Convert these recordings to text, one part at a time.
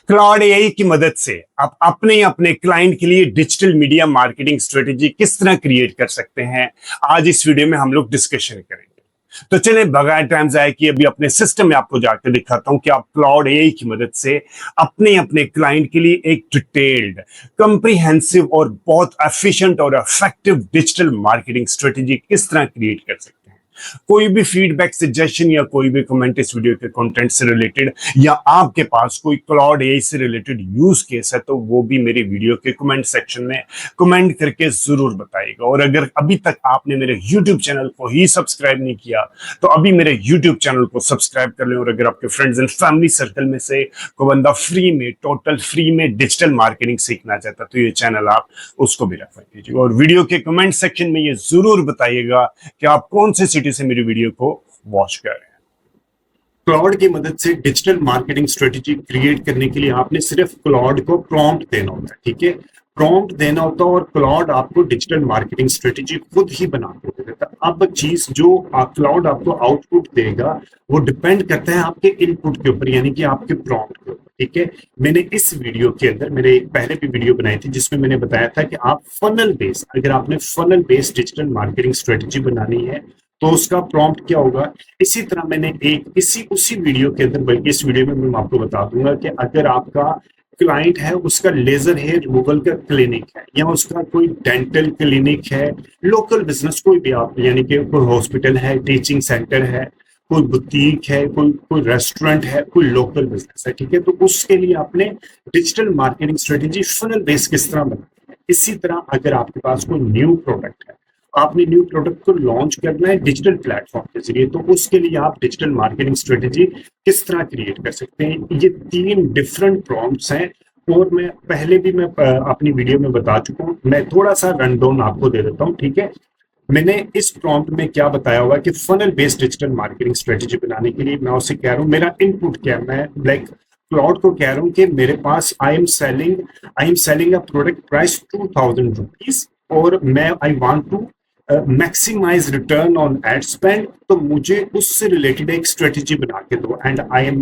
Claude AI की मदद से आप अपने क्लाइंट के लिए डिजिटल मीडिया मार्केटिंग स्ट्रेटेजी किस तरह क्रिएट कर सकते हैं, आज इस वीडियो में हम लोग डिस्कशन करेंगे। तो चलिए बगैर टाइम जाए कि अभी अपने सिस्टम में आपको जाकर दिखाता हूं कि आप क्लाउड एआई की मदद से अपने क्लाइंट के लिए एक डिटेल्ड, कॉम्प्रिहेंसिव और बहुत एफिशिएंट और इफेक्टिव डिजिटल मार्केटिंग स्ट्रेटेजी किस तरह क्रिएट कर सकते हैं। कोई भी फीडबैक, सजेशन या कोई भी कमेंट इस वीडियो के कंटेंट से रिलेटेड या आपके पास कोई क्लाउड एआई से रिलेटेड यूज केस है तो वो भी मेरे वीडियो के कमेंट सेक्शन में कमेंट करके जरूर बताइएगा। और अगर अभी तक आपने मेरे यूट्यूब चैनल को ही सब्सक्राइब नहीं किया तो अभी मेरे यूट्यूब चैनल को सब्सक्राइब कर लें। और अगर आपके फ्रेंड्स एंड फैमिली सर्कल में से कोई बंदा फ्री में, टोटल फ्री में डिजिटल मार्केटिंग सीखना चाहता तो ये चैनल आप उसको भी रेफर कीजिए। और वीडियो के कमेंट सेक्शन में ये जरूर बताइएगा कि आप कौन से सिटी से मेरी वीडियो को वॉच कर रहे हैं। क्लाउड की मदद से डिजिटल मार्केटिंग स्ट्रेटेजी क्रिएट करने के लिए आपने सिर्फ क्लाउड को प्रॉम्प्ट देना होता है। ठीक है, प्रॉम्प्ट देना होता है और क्लाउड आपको डिजिटल मार्केटिंग स्ट्रेटेजी खुद ही बना के देता है। अब चीज जो क्लाउड आपको आउटपुट देगा वो डिपेंड करता है आपके इनपुट के ऊपर, यानी कि आपके प्रॉम्प्ट के ऊपर। ठीक है, मैंने इस वीडियो के अंदर मेरे एक पहले भी वीडियो बनाई थी जिसमें मैंने बताया था कि आप फनल बेस्ड, अगर आपने funnel based digital marketing strategy बनानी है तो उसका प्रॉम्प्ट क्या होगा। इसी तरह मैंने एक उसी वीडियो के अंदर, बल्कि इस वीडियो में मैं आपको बता दूंगा कि अगर आपका क्लाइंट है, उसका लेजर हेयर रिमूवल का क्लिनिक है या उसका कोई डेंटल क्लिनिक है, लोकल बिजनेस कोई भी आप, यानी कि कोई हॉस्पिटल है, टीचिंग सेंटर है, कोई बुटीक है, कोई रेस्टोरेंट है, कोई लोकल बिजनेस है। ठीक है, तो उसके लिए आपने digital marketing strategy funnel base किस तरह बनानी है। इसी तरह अगर आपके पास कोई न्यू प्रोडक्ट है, आपने न्यू प्रोडक्ट को लॉन्च करना है डिजिटल प्लेटफॉर्म के जरिए, तो उसके लिए आप डिजिटल मार्केटिंग स्ट्रेटेजी किस तरह क्रिएट कर सकते हैं। ये 3 डिफरेंट प्रॉम्प्ट्स हैं और मैं पहले भी अपनी वीडियो में बता चुका हूं। मैं थोड़ा सा रन डाउन आपको दे देता हूं। ठीक है, मैंने इस प्रॉम्प्ट में क्या बताया हुआ कि funnel based digital marketing strategy बनाने के लिए मैं उससे कह रहा हूं मेरा इनपुट क्या है। मैं लाइक क्लाउड को कह रहा हूं कि मेरे पास I am selling a product price 2000 rupees और मैं I want to maximise return on ad spend, तो मुझे उससे रिलेटेड एक स्ट्रेटेजी बना के दो। एंड आई एम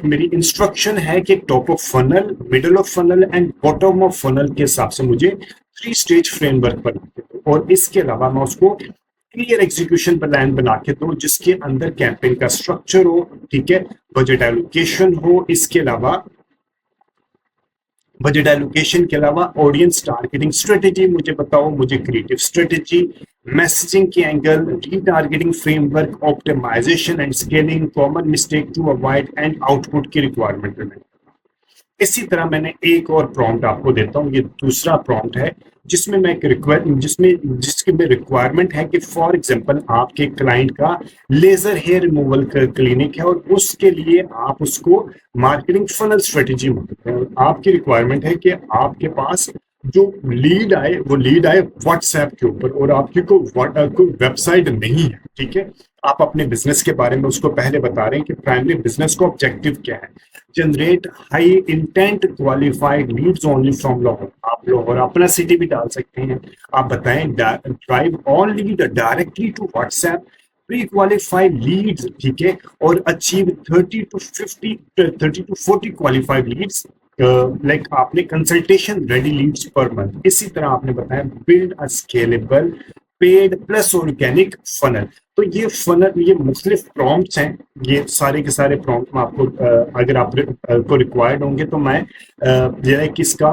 मेरी इंस्ट्रक्शन है कि top of funnel, middle of funnel and bottom of funnel के हिसाब से मुझे 3 स्टेज फ्रेमवर्क बना के दो। और इसके अलावा मैं उसको क्लियर एग्जीक्यूशन प्लान बना के दो जिसके अंदर कैंपेन का स्ट्रक्चर हो, ठीक है, बजट एलोकेशन हो, इसके अलावा बजट एलोकेशन के अलावा ऑडियंस टारगेटिंग स्ट्रेटेजी मुझे बताओ, मुझे क्रिएटिव स्ट्रेटेजी, मैसेजिंग की angle, retargeting framework, optimization and scaling, common mistake to avoid and output की रिक्वायरमेंट। इसी तरह मैंने एक और प्रॉम्प्ट आपको देता हूं, ये दूसरा प्रॉम्प्ट है जिसमें मैं जिसकी में रिक्वायरमेंट है कि फॉर एग्जांपल आपके क्लाइंट का लेजर हेयर रिमूवल का क्लिनिक है और उसके लिए आप उसको मार्केटिंग फनल स्ट्रेटेजी मांगते हैं। आपकी रिक्वायरमेंट है कि आपके पास जो लीड आए वो लीड आए व्हाट्सएप के ऊपर और आपकी कोई वेबसाइट नहीं है। ठीक है, आप अपने बिजनेस के बारे में उसको पहले बता रहे हैं कि प्राइमरी बिजनेस का ऑब्जेक्टिव क्या है। Generate high intent qualified leads only from Lahore. आप लाहौर अपना सिटी भी डाल सकते हैं। आप बताएं drive all lead directly to WhatsApp, pre qualified leads, ठीक है, और achieve 30 to 40 qualified leads, like आपने consultation ready leads per month. इसी तरह आपने बताया build a scalable paid plus organic funnel. तो ये फनल, ये मुख्तलिफ प्रॉम्प्ट्स हैं, ये सारे के सारे प्रॉम्प्ट में आपको अगर आप को रिक्वायर्ड होंगे तो मैं जरा किसका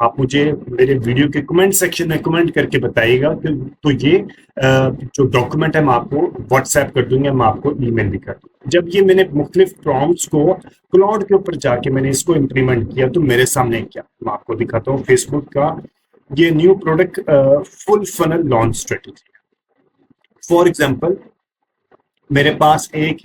आप मुझे मेरे वीडियो के कमेंट सेक्शन में कमेंट करके बताइएगा कि तो ये जो डॉक्यूमेंट है मैं आपको व्हाट्सएप कर दूंगा, मैं आपको ईमेल भी कर दूंगा। जब ये मैंने मुख्तलिफ प्रॉम्प्ट्स को क्लाउड के ऊपर जाके मैंने इसको इम्प्लीमेंट किया तो मेरे सामने क्या, मैं आपको दिखाता हूँ। फेसबुक का ये new product full funnel launch strategy. For example मेरे पास एक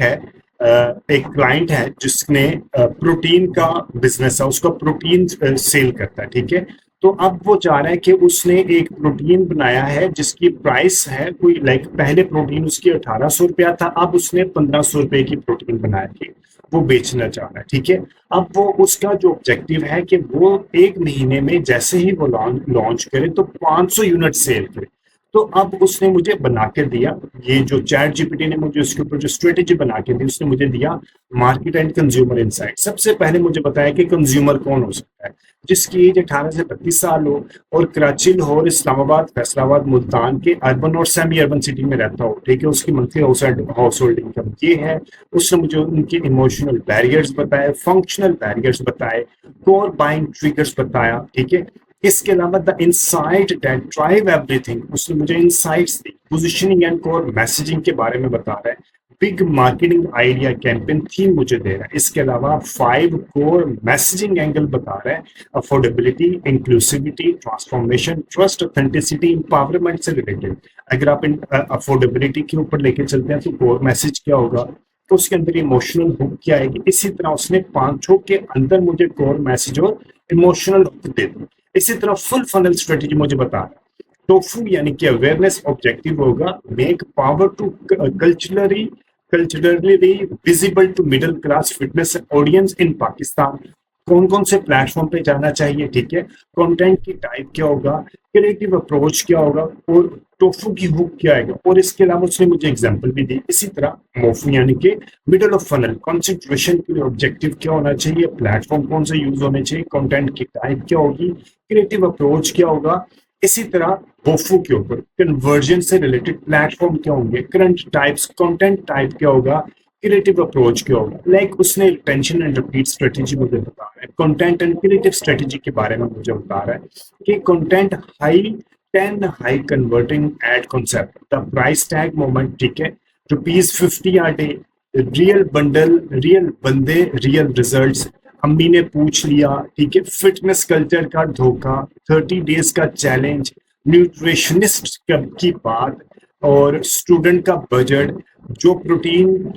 क्लाइंट है जिसने प्रोटीन का बिजनेस है, उसका प्रोटीन सेल करता है। ठीक है, तो अब वो चाह रहा है कि उसने एक प्रोटीन बनाया है जिसकी प्राइस है कोई, लाइक पहले प्रोटीन उसकी 1800 रुपया था, अब उसने 1500 रुपए की प्रोटीन बनाया थी, वो बेचना चाह रहा है। ठीक है, अब वो उसका जो ऑब्जेक्टिव है कि वो 1 महीने में जैसे ही वो लॉन्च करे तो 500 यूनिट सेल करे। तो अब उसने मुझे बना के दिया, ये जो चैट जीपीटी ने मुझे उसके ऊपर जो स्ट्रेटेजी बना के दी, उसने मुझे दिया मार्केट एंड कंज्यूमर इनसाइट। सबसे पहले मुझे बताया कि कंज्यूमर कौन हो सकता है, जिसकी एज 18 से 32 साल हो और कराची, लाहौर, इस्लामाबाद, फैसलाबाद, मुल्तान के अर्बन और सेमी अर्बन सिटी में रहता हो, ठीक है। उसकी मंथली हाउस होल्ड इनकम ये है। उसने मुझे उनके इमोशनल बैरियर्स बताए, फंक्शनल बैरियर्स बताए, कोर बाइंग ट्रिगर्स बताया, ठीक है। इसके अलावा the insight that drive everything, उसने मुझे insights the, positioning and core messaging के बारे में बता रहा है, big marketing idea campaign theme मुझे दे रहा है। इसके अलावा 5 कोर मैसेजिंग एंगल बता रहा है, affordability, inclusivity, transformation, trust, authenticity, empowerment से रिलेटेड। अगर आप अफोर्डेबिलिटी के ऊपर लेके चलते हैं तो कोर मैसेज क्या होगा, तो उसके अंदर इमोशनल हुक क्या आएगी। इसी तरह उसने 5 के अंदर मुझे कोर मैसेज और इमोशनल हुक दे दी। इसी तरह फुल फनल स्ट्रेटेजी मुझे बता रहा है। टोफू यानी कि अवेयरनेस ऑब्जेक्टिव होगा, make power to culturally visible to middle class fitness audience in Pakistan. कौन कौन से प्लेटफॉर्म पे जाना चाहिए, ठीक है। कंटेंट की टाइप क्या होगा, क्रिएटिव अप्रोच क्या होगा और टोफू की हुक क्या आएगा। और इसके अलावा उसने मुझे एग्जांपल भी दी। इसी तरह मोफू यानी कि मिडल ऑफ फनल, कंसंट्रेशन के लिए ऑब्जेक्टिव क्या होना चाहिए, प्लेटफॉर्म कौन से यूज होने चाहिए, कंटेंट की टाइप क्या होगी, क्रिएटिव अप्रोच क्या होगा। इसी तरह बोफू के ऊपर कन्वर्जन से रिलेटेड प्लेटफॉर्म क्या होंगे, करंट टाइप्स, कंटेंट टाइप क्या होगा, क्रिएटिव अप्रोच क्या होगा। लाइक उसने टेंशन एंड रिपीट स्ट्रेटेजी मुझे बता रहा है, कंटेंट एंड क्रिएटिव स्ट्रेटेजी के बारे में मुझे बता रहा है कि content high 10 high converting ad concept, the price tag moment, ठीक है, ₹50 a day, real bundle, real बंदे, रियल रिजल्ट्स, अम्मी ने पूछ लिया, ठीक है, फिटनेस कल्चर का धोखा, 30 डेज का चैलेंज, न्यूट्रिशनिस्ट की बात और स्टूडेंट का बजट, जो प्रोटीन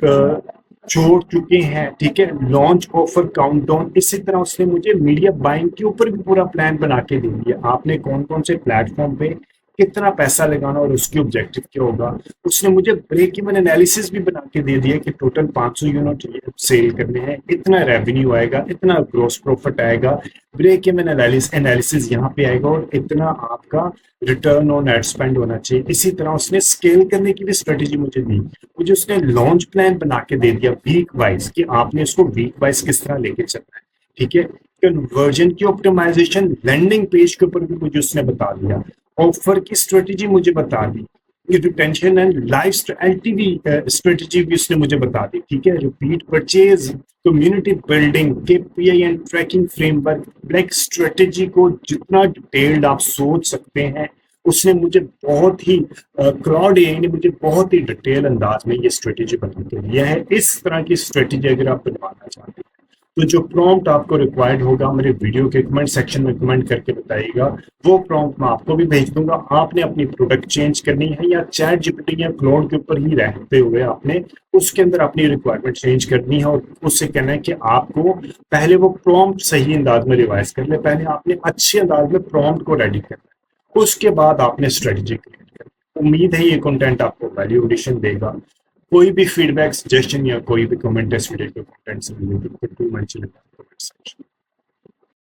छोड़ चुके हैं, ठीक है, लॉन्च ऑफर काउंटडाउन। इसी तरह उसने मुझे मीडिया बाइंग के ऊपर भी पूरा प्लान बना के दे दिया, आपने कौन कौन से प्लेटफॉर्म पे कितना पैसा लगाना और उसकी ऑब्जेक्टिव क्या होगा। उसने मुझे ब्रेक इवन एनालिसिस भी बना के दे दिया कि टोटल 500 यूनिट सेल करने हैं, इतना रेवेन्यू आएगा, इतना ग्रोस प्रॉफिट आएगा, ब्रेक इवन एनालिसिस यहाँ पे आएगा और इतना आपका रिटर्न ऑन एड स्पेंड होना चाहिए। इसी तरह उसने स्केल करने की भी स्ट्रेटेजी मुझे दी। मुझे उसने लॉन्च प्लान बना के दे दिया वीक वाइज कि आपने इसको वीक वाइज किस तरह लेके चलना है, ठीक है। कन्वर्जन की ऑप्टिमाइजेशन, लैंडिंग पेज के ऊपर भी मुझे उसने बता दिया। ऑफर की स्ट्रेटेजी मुझे बता दी, retention and life LTV strategy भी उसने मुझे बता दी, ठीक है। Repeat purchase, community building, KPI and tracking framework, black strategy को जितना डिटेल्ड आप सोच सकते हैं उसने मुझे बहुत ही क्राउड एआई ने मुझे बहुत ही डिटेल अंदाज में ये स्ट्रेटेजी बना के दिया है। इस तरह की स्ट्रेटेजी अगर आप बनवाना चाहते हैं तो जो प्रॉम्प्ट आपको रिक्वायर्ड होगा मेरे वीडियो के कमेंट सेक्शन में कमेंट करके बताइएगा, वो प्रॉम्प्ट मैं आपको भी भेज दूंगा। आपने अपनी प्रोडक्ट चेंज करनी है या चैट जीपीटी या क्लाउड के ऊपर ही रहते हुए आपने उसके अंदर अपनी रिक्वायरमेंट चेंज करनी है और उससे कहना है कि आपको पहले वो प्रॉम्प्ट सही अंदाज में रिवाइज कर ले, पहले आपने अच्छे अंदाज में प्रॉम्प्ट को रेडी करना है, उसके बाद आपने स्ट्रेटेजी क्रिएट करनी। उम्मीद है ये कंटेंट आपको वैल्यू एडिशन देगा। कोई भी फीडबैक, सजेशन या कोई भी कमेंट इस वीडियो के कंटेंट से रिलेटेड, तो mention in the comment section.